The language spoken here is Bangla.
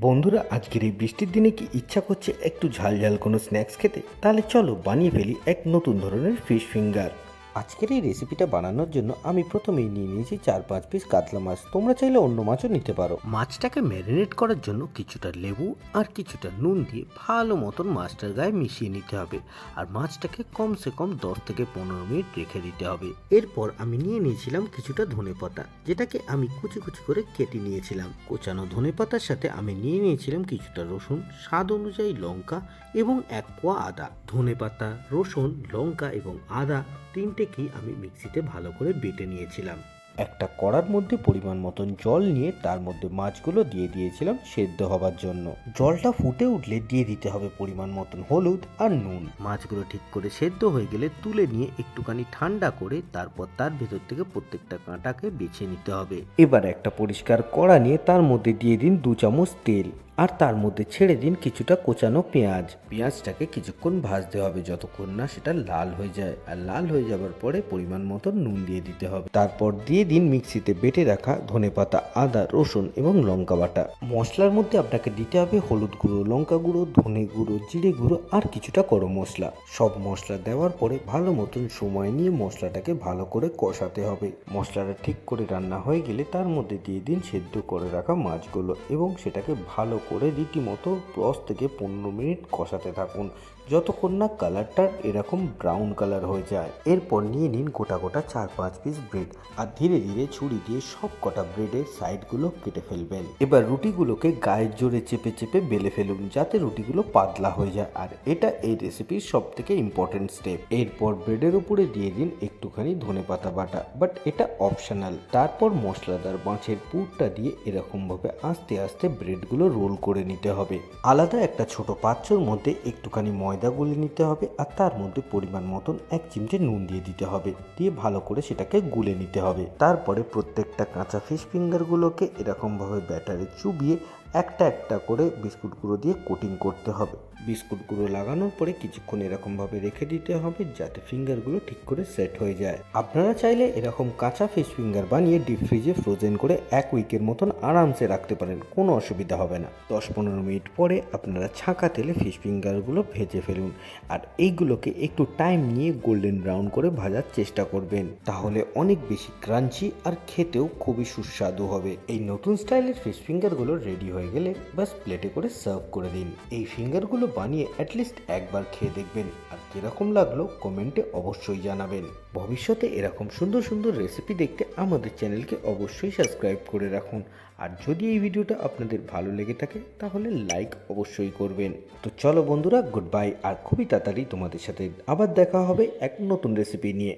বন্ধুরা, আজকের এই বৃষ্টির দিনে কি ইচ্ছা করছে একটু ঝাল ঝাল কোনো স্ন্যাক্স খেতে? তাহলে চলো বানিয়ে ফেলি এক নতুন ধরনের ফিশ ফিঙ্গার। আজকের এই রেসিপিটা বানানোর জন্য আমি প্রথমেই নিয়ে নিয়েছি 4-5 পিস কাতলা মাছ। তোমরা চাইলে অন্য মাছও নিতে পারো। মাছটাকে ম্যারিনেট করার জন্য কিছুটা লেবু আর কিছুটা নুন দিয়ে ভালো মতন মাছটার গায়ে মিশিয়ে নিতে হবে। আর মাছটাকে কমসে কম 10 থেকে 15 মিনিট রেখে দিতে হবে। এরপর আমি নিয়ে নিয়েছিলাম কিছুটা ধনেপাতা, যেটাকে আমি কুচি কুচি করে কেটে নিয়েছিলাম। কোচানো ধনেপাতার সাথে আমি নিয়ে নিয়েছিলাম কিছুটা রসুন, স্বাদ অনুযায়ী লঙ্কা এবং 1 কোয়া আদা। ধনেপাতা, রসুন, লঙ্কা এবং আদা তিনটেকেই আমি মিক্সিতে ভালো করে বেটে নিয়েছিলাম। একটা কড়ার মধ্যে পরিমাণ মতন জল নিয়ে তার মধ্যে মাছগুলো দিয়ে দিয়েছিলাম সেদ্ধ হবার জন্য। জলটা ফুটে উঠলে দিয়ে দিতে হবে পরিমাণ মতন হলুদ আর নুন। মাছগুলো ঠিক করে সেদ্ধ হয়ে গেলে তুলে নিয়ে একটুখানি ঠান্ডা করে তারপর তার ভেতর থেকে প্রত্যেকটা কাঁটাকে বেছে নিতে হবে। এবার একটা পরিষ্কার কড়া নিয়ে তার মধ্যে দিয়ে দিন 2 চামচ তেল, আর তার মধ্যে ছেড়ে দিন কিছুটা কোচানো পেঁয়াজ। পেঁয়াজটাকে কিছুক্ষণ ভাজতে হবে যতক্ষণ না সেটা লাল হয়ে যায়। আর লাল হয়ে যাবার পরে পরিমাণ মতো নুন দিয়ে দিতে হবে। তারপর দিয়ে দিন মিক্সিতে বেটে রাখা ধনেপাতা, আদা, রসুন এবং লঙ্কা বাটা। মশলার মধ্যে আপনাকে দিতে হবে হলুদ গুঁড়ো, লঙ্কা গুঁড়ো, ধনে গুঁড়ো, জিরে গুঁড়ো আর কিছুটা গরম মশলা। সব মশলা দেওয়ার পরে ভালো মতন সময় নিয়ে মশলাটাকে ভালো করে কষাতে হবে। মশলাটা ঠিক করে রান্না হয়ে গেলে তার মধ্যে দিয়ে দিন সেদ্ধ করে রাখা মাছগুলো এবং সেটাকে ভালো করে রীতিমতো 10 থেকে 15 মিনিট কষাতে থাকুন যতক্ষণ না কালারটা এরকম ব্রাউন কালার হয়ে যায়। এরপর নিয়ে নিন গোটা গোটা 4-5 পিস ব্রেড আর ধীরে ধীরে ছুরি দিয়ে সব কটা ব্রেডের সাইডগুলো কেটে ফেলবেন। এবার রুটিগুলোকে গায়ের জোরে চেপে চেপে বেলে ফেলুন যাতে রুটিগুলো পাতলা হয়ে যায়, আর এটা এই রেসিপির সব থেকে ইম্পর্টেন্ট স্টেপ। এরপর ব্রেডের উপরে দিয়ে দিন একটুখানি ধনেপাতা বাটা, বাট এটা অপশনাল। তারপর মশলাদার মাছের পুরটা দিয়ে এরকম ভাবে আস্তে আস্তে ব্রেডগুলো রোল করে নিতে হবে। আলাদা একটা ছোট পাত্রের মধ্যে একটুখানি ময়দা গুলে নিতে হবে আর তার মধ্যে পরিমাণ মতন 1 চিমটে নুন দিয়ে দিতে হবে, দিয়ে ভালো করে সেটাকে গুলে নিতে হবে। তারপরে প্রত্যেকটা কাঁচা ফিশ ফিঙ্গারগুলোকে এরকম ভাবে ব্যাটারে চুবিয়ে একটা একটা করে বিস্কুট গুঁড়ো দিয়ে কোটিং করতে হবে। বিস্কুট গুঁড়ো লাগানোর পরে কিছুক্ষণ এরকম ভাবে রেখে দিতে হবে যাতে ফিঙ্গারগুলো ঠিক করে সেট হয়ে যায়। আপনারা চাইলে এরকম কাঁচা ফিশ ফিঙ্গার বানিয়ে ডিপ ফ্রিজে ফ্রোজেন করে 1 উইকের মতন আরামসে রাখতে পারেন, কোনো অসুবিধা হবে না। 10-15 মিনিট পরে আপনারা ছাঁকা তেলে ফিশ ফিঙ্গারগুলো ভেজে ফেলুন আর এইগুলোকে একটু টাইম নিয়ে গোল্ডেন ব্রাউন করে ভাজার চেষ্টা করবেন, তাহলে অনেক বেশি ক্রাঞ্চি আর খেতেও খুবই সুস্বাদু হবে। এই নতুন স্টাইলের ফিশ ফিঙ্গারগুলো রেডি হয়ে গেলে বাস প্লেটে করে সার্ভ করে দিন। এই ফিঙ্গারগুলো বানিয়ে অ্যাটলিস্ট একবার খেয়ে দেখবেন আর কিরকম লাগলো কমেন্টে অবশ্যই জানাবেন। ভবিষ্যতে এরকম সুন্দর সুন্দর রেসিপি দেখতে আমাদের চ্যানেলকে অবশ্যই সাবস্ক্রাইব করে রাখুন। আর যদি এই ভিডিওটা আপনাদের ভালো লেগে থাকে তাহলে লাইক অবশ্যই করবেন। তো চলো বন্ধুরা, গুড বাই, আর খুবই তাড়াতাড়ি তোমাদের সাথে আবার দেখা হবে এক নতুন রেসিপি নিয়ে।